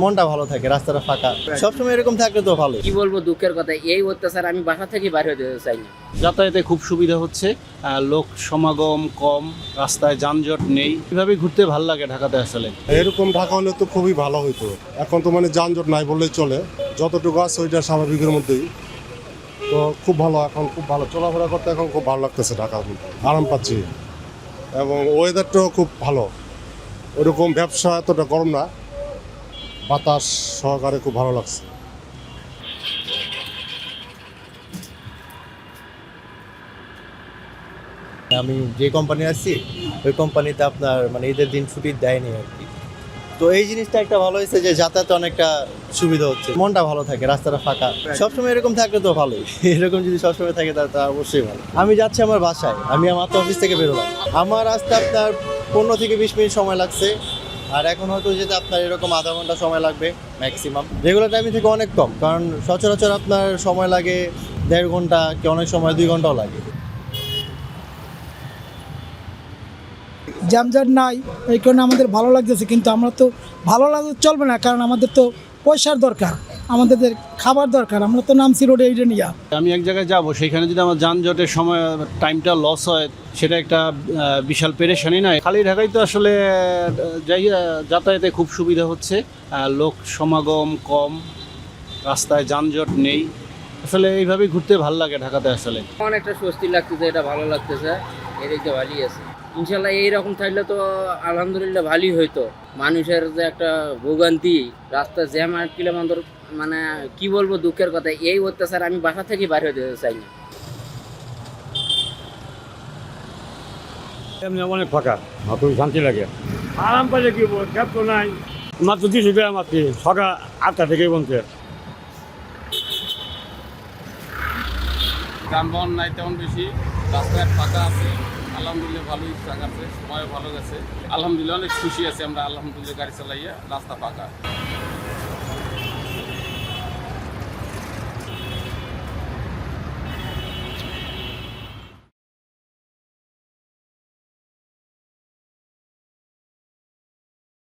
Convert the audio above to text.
মনটা ভালো থাকে, রাস্তাটা ফাঁকা, সবসময় এরকম থাকলে তো ভালো। কি বলবো, দুঃখের কথা, এই অত্যাচার আমি বাসা থেকে বাইরে হতে চাই না। যাতায়াতে খুব সুবিধা হচ্ছে, লোক সমাগম কম, রাস্তায় যানজট নেই, এভাবে ঘুরতে ভালো লাগে ঢাকাতে আসলে। এরকম ঢাকা হলে তো খুবই ভালো হইতো। এখন তো যানজট নাই বললেই চলে, যতটুকু আছে ওইটা স্বাভাবিকের মধ্যেই। তো খুব ভালো, এখন খুব ভালো চলাফেরা করতে এখন খুব ভালো লাগতেছে, ঢাকা আরাম পাচ্ছি এবং ওয়েদারটাও খুব ভালো। ওরকম ব্যবসা এতটা গরম না, বাতাস সহকারে খুব ভালো লাগছে। আমি যে কোম্পানি আছি ওই কোম্পানিতে আপনার ঈদের দিন ছুটি দেয়নি আর কি। তো এই জিনিসটা একটা ভালো হয়েছে যে যাতায়াতে অনেকটা সুবিধা হচ্ছে, মনটা ভালো থাকে, রাস্তাটা ফাঁকা, সবসময় এরকম থাকলে তো ভালোই। এরকম যদি সবসময় থাকে তাহলে তো অবশ্যই ভালো। আমি যাচ্ছি আমার বাসায়, আমি আমার অফিস থেকে বেরোলাম, আমার আসতে আপনার 15 থেকে 20 মিনিট সময় লাগছে, আর এখন হয়তো যেতে আপনার এরকম আধা ঘন্টা সময় লাগবে ম্যাক্সিমাম। রেগুলার টাইম থেকে অনেক কম, কারণ সচরাচর আপনার সময় লাগে 1.5 ঘন্টা, কি অনেক সময় 2 ঘন্টাও লাগে। জ্যামজাট নাই, এই কারণে আমাদের ভালো লাগতেছে। কিন্তু আমরা তো ভালো লাগতে চলবে না, কারণ আমাদের তো পয়সার দরকার, আমাদের খাবার দরকার। আমরা তো নামছি রোডে এইটা নিয়ে। আমি এক জায়গায় যাব, সেখানে যদি আমার যানজটের সময় টাইমটা লস হয়, সেটা একটা বিশাল পেরেশানি নয়। খালি ঢাকায় তো আসলে যাতায়াতে খুব সুবিধা হচ্ছে, লোক সমাগম কম, রাস্তায় যানজট নেই, আসলে এইভাবে ঘুরতে ভালো লাগে ঢাকাতে আসলে। অনেকটা স্বস্তি লাগতেছে, এটা ভালো লাগতেছে, এদিকে ভালোই আছে। ইনশাল্লাহ এইরকম থাকলে তো আলহামদুলিল্লাহ ভালোই হইতো। মানুষের যে একটা ভোগান্তি, রাস্তা জ্যাম আটকিলে আমাদের কি বলবো, দুঃখের কথা, এই অত্যাচার আমি বাসা থেকে বাইরে হতে চাই না। এমনি অনেক ফাঁকা, খুব শান্তি লাগে, আরাম পাইলে কি ক্যাব তো নাই, মাত্র 200 টাকা মাত্র, সকাল 8টা থেকে বলছে। যানবাহন নাই তেমন বেশি, রাস্তায় ফাঁকা আছে, আলহামদুলিল্লাহ ভালোই আছে, সময়ও ভালো গেছে, আলহামদুলিল্লাহ অনেক খুশি আছি আমরা, আলহামদুলিল্লাহ গাড়ি চালাইয়া রাস্তা ফাঁকা।